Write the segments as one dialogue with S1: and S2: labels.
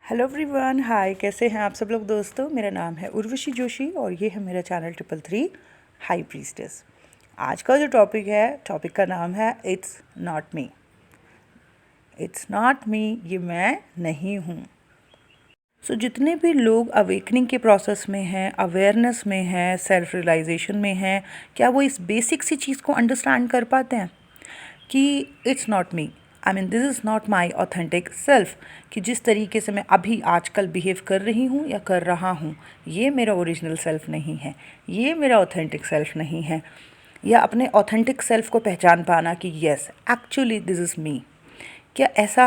S1: Hello everyone, हाय। कैसे हैं आप सब लोग दोस्तों। मेरा नाम है उर्वशी जोशी और ये है मेरा चैनल 333 हाई प्रीस्टेस। आज का जो टॉपिक का नाम है it's not me. It's not me, ये मैं नहीं हूँ। जितने भी लोग अवेकनिंग के प्रोसेस में हैं, अवेयरनेस में हैं, सेल्फ रियलाइजेशन में हैं, क्या वो इस बेसिक सी चीज़ को अंडरस्टैंड कर पाते हैं कि it's not me, I mean this is not my authentic self. कि जिस तरीके से मैं अभी आजकल बिहेव कर रही हूँ या कर रहा हूँ, ये मेरा ओरिजिनल सेल्फ नहीं है, ये मेरा ऑथेंटिक सेल्फ नहीं है। या अपने ऑथेंटिक सेल्फ को पहचान पाना कि yes actually this is me. क्या ऐसा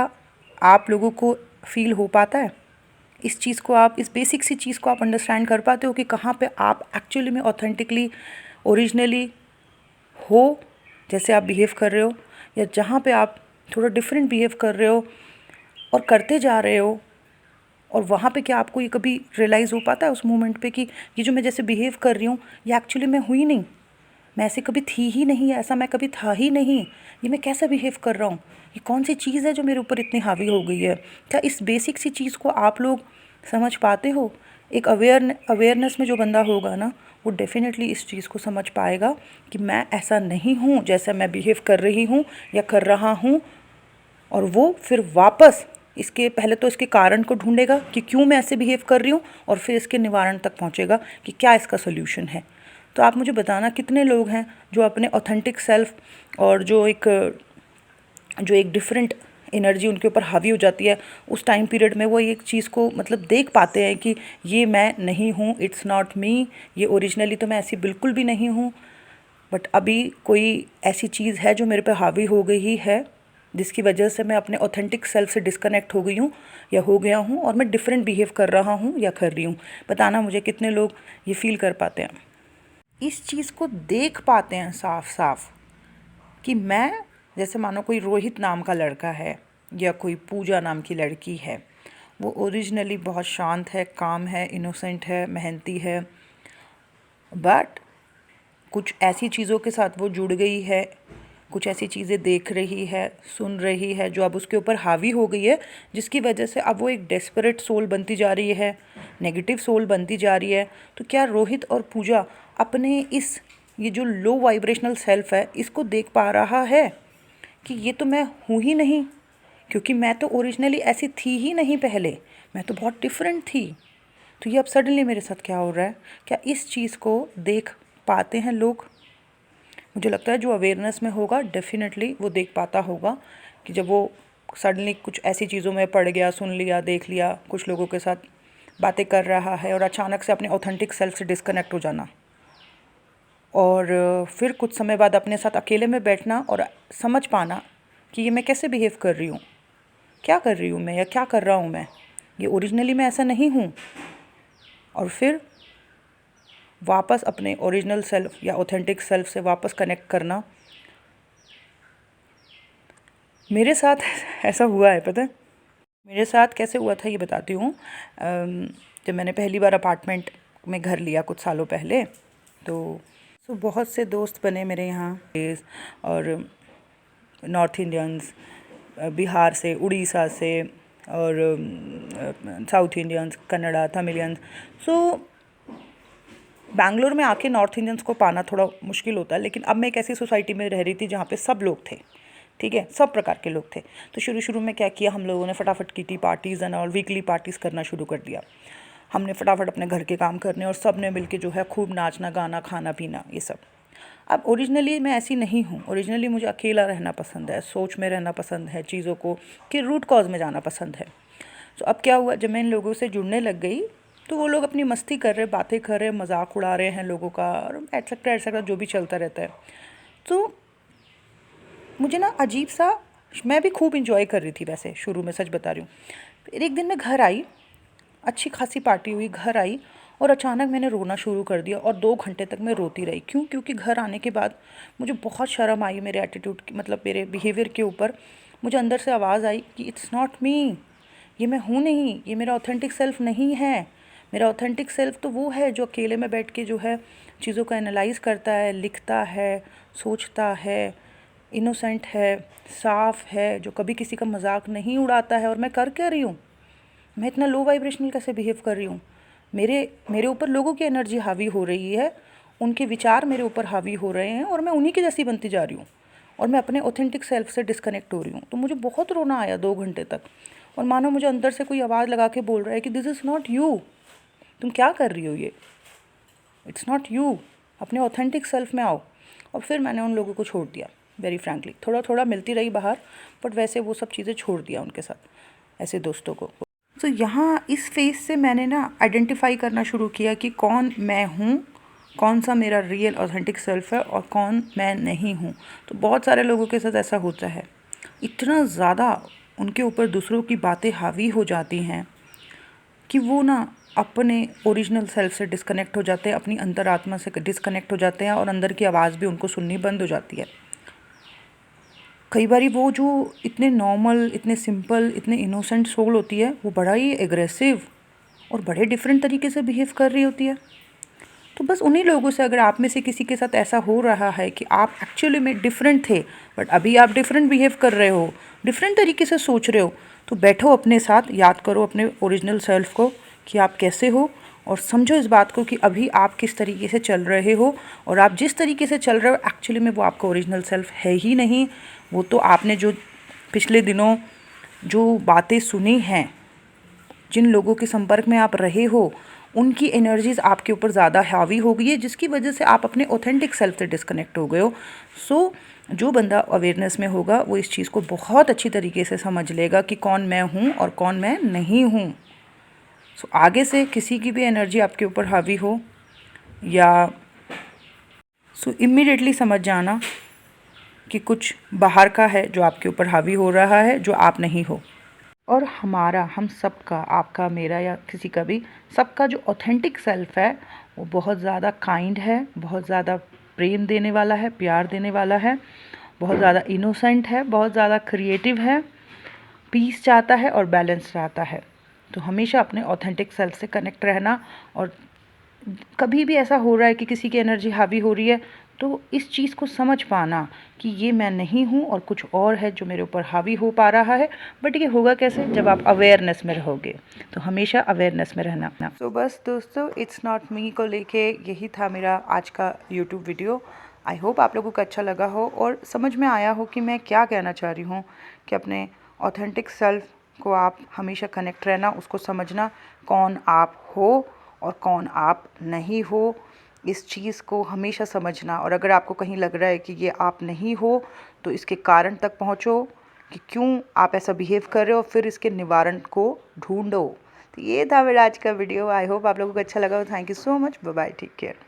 S1: आप लोगों को फील हो पाता है? इस चीज़ को आप, इस बेसिक सी चीज़ को आप अंडरस्टैंड कर पाते हो कि कहाँ पे आप एक्चुअली में ऑथेंटिकली ओरिजिनली हो, जैसे आप बिहेव कर रहे हो, या जहाँ पे आप थोड़ा डिफरेंट बिहेव कर रहे हो और करते जा रहे हो। और वहाँ पे क्या आपको ये कभी रियलाइज़ हो पाता है उस मोमेंट पे कि ये जो मैं जैसे बिहेव कर रही हूँ ये एक्चुअली मैं हुई नहीं, मैं ऐसे कभी थी ही नहीं, ऐसा मैं कभी था ही नहीं, ये मैं कैसा बिहेव कर रहा हूँ, ये कौन सी चीज़ है जो मेरे ऊपर इतनी हावी हो गई है। क्या इस बेसिक सी चीज़ को आप लोग समझ पाते हो? एक अवेयरनेस में जो बंदा होगा ना, वो डेफिनेटली इस चीज़ को समझ पाएगा कि मैं ऐसा नहीं हूँ जैसा मैं बिहेव कर रही हूँ या कर रहा हूँ। और वो फिर वापस इसके पहले तो इसके कारण को ढूंढेगा कि क्यों मैं ऐसे बिहेव कर रही हूँ, और फिर इसके निवारण तक पहुँचेगा कि क्या इसका सोल्यूशन है। तो आप मुझे बताना कितने लोग हैं जो अपने ऑथेंटिक सेल्फ और जो एक डिफरेंट एनर्जी उनके ऊपर हावी हो जाती है उस टाइम पीरियड में, वो एक चीज़ को मतलब देख पाते हैं कि ये मैं नहीं हूँ, इट्स नॉट मी, ये ओरिजिनली तो मैं ऐसी बिल्कुल भी नहीं हूँ, बट अभी कोई ऐसी चीज़ है जो मेरे पे हावी हो गई है जिसकी वजह से मैं अपने ऑथेंटिक सेल्फ से डिस्कनेक्ट हो गई हूँ या हो गया हूँ और मैं डिफरेंट बिहेव कर रहा हूँ या कर रही हूँ। बताना मुझे कितने लोग ये फील कर पाते हैं, इस चीज़ को देख पाते हैं साफ साफ कि मैं, जैसे मानो कोई रोहित नाम का लड़का है या कोई पूजा नाम की लड़की है, वो ओरिजिनली बहुत शांत है, काम है, इनोसेंट है, मेहनती है, बट कुछ ऐसी चीज़ों के साथ वो जुड़ गई है, कुछ ऐसी चीज़ें देख रही है, सुन रही है जो अब उसके ऊपर हावी हो गई है, जिसकी वजह से अब वो एक डेस्परेट सोल बनती जा रही है, नेगेटिव सोल बनती जा रही है। तो क्या रोहित और पूजा अपने ये जो लो वाइब्रेशनल सेल्फ है इसको देख पा रहा है कि ये तो मैं हूँ ही नहीं, क्योंकि मैं तो ओरिजिनली ऐसी थी ही नहीं पहले, मैं तो बहुत डिफरेंट थी। तो ये अब सडनली मेरे साथ क्या हो रहा है? क्या इस चीज़ को देख पाते हैं लोग? मुझे लगता है जो अवेयरनेस में होगा डेफिनेटली वो देख पाता होगा कि जब वो सडनली कुछ ऐसी चीज़ों में पड़ गया, सुन लिया, देख लिया, कुछ लोगों के साथ बातें कर रहा है और अचानक से अपने ऑथेंटिक सेल्फ से डिस्कनेक्ट हो जाना, और फिर कुछ समय बाद अपने साथ अकेले में बैठना और समझ पाना कि ये मैं कैसे बिहेव कर रही हूँ, क्या कर रही हूँ मैं या क्या कर रहा हूँ मैं, ये ओरिजिनली मैं ऐसा नहीं हूँ। और फिर वापस अपने ओरिजिनल सेल्फ या ऑथेंटिक सेल्फ से वापस कनेक्ट करना। मेरे साथ ऐसा हुआ है, पता है मेरे साथ कैसे हुआ था, ये बताती हूँ। जब मैंने पहली बार अपार्टमेंट में घर लिया कुछ सालों पहले, तो बहुत से दोस्त बने मेरे यहाँ, और नॉर्थ इंडियंस, बिहार से, उड़ीसा से, और south Indians, Kannada, Tamilians. Bangalore में आके नॉर्थ इंडियंस को पाना थोड़ा मुश्किल होता है, लेकिन अब मैं एक ऐसी सोसाइटी में रह रही थी जहाँ पे सब लोग थे, ठीक है, सब प्रकार के लोग थे। तो शुरू शुरू में क्या किया हम लोगों ने, फटाफट किटी पार्टीज़ एंड और वीकली पार्टीज़ करना शुरू कर दिया। हमने फटाफट अपने घर के काम करने और सब ने मिल के जो है खूब नाचना, गाना, खाना पीना, ये सब। अब ओरिजिनली मैं ऐसी नहीं हूँ, ओरिजिनली मुझे अकेला रहना पसंद है, सोच में रहना पसंद है, चीज़ों को के रूट कॉज में जाना पसंद है। तो अब क्या हुआ, जब मैं इन लोगों से जुड़ने लग गई तो वो लोग अपनी मस्ती कर रहे, बातें कर रहे, मजाक उड़ा रहे हैं लोगों का, और एटसेट्रा जो भी चलता रहता है। तो मुझे ना अजीब सा, मैं भी खूब इंजॉय कर रही थी वैसे शुरू में, सच बता रही हूँ। फिर एक दिन मैं घर आई, अच्छी खासी पार्टी हुई, घर आई और अचानक मैंने रोना शुरू कर दिया और 2 घंटे तक मैं रोती रही। क्यों? क्योंकि घर आने के बाद मुझे बहुत शर्म आई मेरे एटीट्यूड की, मतलब मेरे बिहेवियर के ऊपर। मुझे अंदर से आवाज़ आई कि इट्स नॉट मी, ये मैं हूँ नहीं, ये मेरा ऑथेंटिक सेल्फ नहीं है। मेरा ऑथेंटिक सेल्फ तो वो है जो अकेले में बैठ के जो है चीज़ों को एनालाइज करता है, लिखता है, सोचता है, इनोसेंट है, साफ़ है, जो कभी किसी का मजाक नहीं उड़ाता है। और मैं कर क्या रही हूँ? मैं इतना लो वाइब्रेशनल कैसे बिहेव कर रही हूँ? मेरे मेरे ऊपर लोगों की एनर्जी हावी हो रही है, उनके विचार मेरे ऊपर हावी हो रहे हैं और मैं उन्हीं की जैसी बनती जा रही हूँ और मैं अपने ऑथेंटिक सेल्फ से डिस्कनेक्ट हो रही हूँ। तो मुझे बहुत रोना आया 2 घंटे तक, और मानो मुझे अंदर से कोई आवाज़ लगा के बोल रहा है कि दिस इज़ नॉट यू, तुम क्या कर रही हो ये, इट्स नॉट यू, अपने ऑथेंटिक सेल्फ में आओ। और फिर मैंने उन लोगों को छोड़ दिया, वेरी फ्रैंकली। थोड़ा थोड़ा मिलती रही बाहर, बट वैसे वो सब चीज़ें छोड़ दिया उनके साथ, ऐसे दोस्तों को। तो यहाँ इस फेस से मैंने ना आइडेंटिफाई करना शुरू किया कि कौन मैं हूँ, कौन सा मेरा रियल ऑथेंटिक सेल्फ है और कौन मैं नहीं हूँ। तो बहुत सारे लोगों के साथ ऐसा होता है, इतना ज़्यादा उनके ऊपर दूसरों की बातें हावी हो जाती हैं कि वो ना अपने ओरिजिनल सेल्फ से डिस्कनेक्ट हो जाते हैं, अपनी अंतरात्मा से डिस्कनेक्ट हो जाते हैं और अंदर की आवाज़ भी उनको सुननी बंद हो जाती है। कई बारी वो जो इतने नॉर्मल, इतने सिंपल, इतने इनोसेंट सोल होती है, वो बड़ा ही एग्रेसिव और बड़े डिफरेंट तरीके से बिहेव कर रही होती है। तो बस उन्हीं लोगों से, अगर आप में से किसी के साथ ऐसा हो रहा है कि आप एक्चुअली में डिफरेंट थे बट अभी आप डिफरेंट बिहेव कर रहे हो, डिफरेंट तरीके से सोच रहे हो, तो बैठो अपने साथ, याद करो अपने ओरिजिनल सेल्फ को कि आप कैसे हो, और समझो इस बात को कि अभी आप किस तरीके से चल रहे हो, और आप जिस तरीके से चल रहे हो एक्चुअली में वो आपका ओरिजिनल सेल्फ है ही नहीं। वो तो आपने जो पिछले दिनों जो बातें सुनी हैं, जिन लोगों के संपर्क में आप रहे हो, उनकी एनर्जीज़ आपके ऊपर ज़्यादा हावी हो गई है, जिसकी वजह से आप अपने ऑथेंटिक सेल्फ से डिस्कनेक्ट हो गए हो। सो जो बंदा अवेयरनेस में होगा वो इस चीज़ को बहुत अच्छी तरीके से समझ लेगा कि कौन मैं हूँ और कौन मैं नहीं हूँ। सो आगे से किसी की भी एनर्जी आपके ऊपर हावी हो या इमीडिएटली समझ जाना कि कुछ बाहर का है जो आपके ऊपर हावी हो रहा है, जो आप नहीं हो। और हमारा, हम सबका, आपका, मेरा या किसी का भी, सबका जो ऑथेंटिक सेल्फ है वो बहुत ज़्यादा काइंड है, बहुत ज़्यादा प्रेम देने वाला है, प्यार देने वाला है, बहुत ज़्यादा इनोसेंट है, बहुत ज़्यादा क्रिएटिव है, पीस चाहता है और बैलेंस चाहता है। तो हमेशा अपने ऑथेंटिक सेल्फ से कनेक्ट रहना, और कभी भी ऐसा हो रहा है कि किसी की एनर्जी हावी हो रही है, तो इस चीज़ को समझ पाना कि ये मैं नहीं हूँ और कुछ और है जो मेरे ऊपर हावी हो पा रहा है। बट ये होगा कैसे? जब आप अवेयरनेस में रहोगे। तो हमेशा अवेयरनेस में रहना। तो बस दोस्तों, इट्स नॉट मी को लेके यही था मेरा आज का यूट्यूब वीडियो। आई होप आप लोगों को अच्छा लगा हो और समझ में आया हो कि मैं क्या कहना चाह रही हूँ, कि अपने ऑथेंटिक सेल्फ को आप हमेशा कनेक्ट रहना, उसको समझना कौन आप हो और कौन आप नहीं हो, इस चीज़ को हमेशा समझना। और अगर आपको कहीं लग रहा है कि ये आप नहीं हो, तो इसके कारण तक पहुँचो कि क्यों आप ऐसा बिहेव कर रहे हो, फिर इसके निवारण को ढूंढो। तो ये था मेरा आज का वीडियो। आई होप आप लोगों को अच्छा लगा हो। Thank you so much. Bye bye, take care.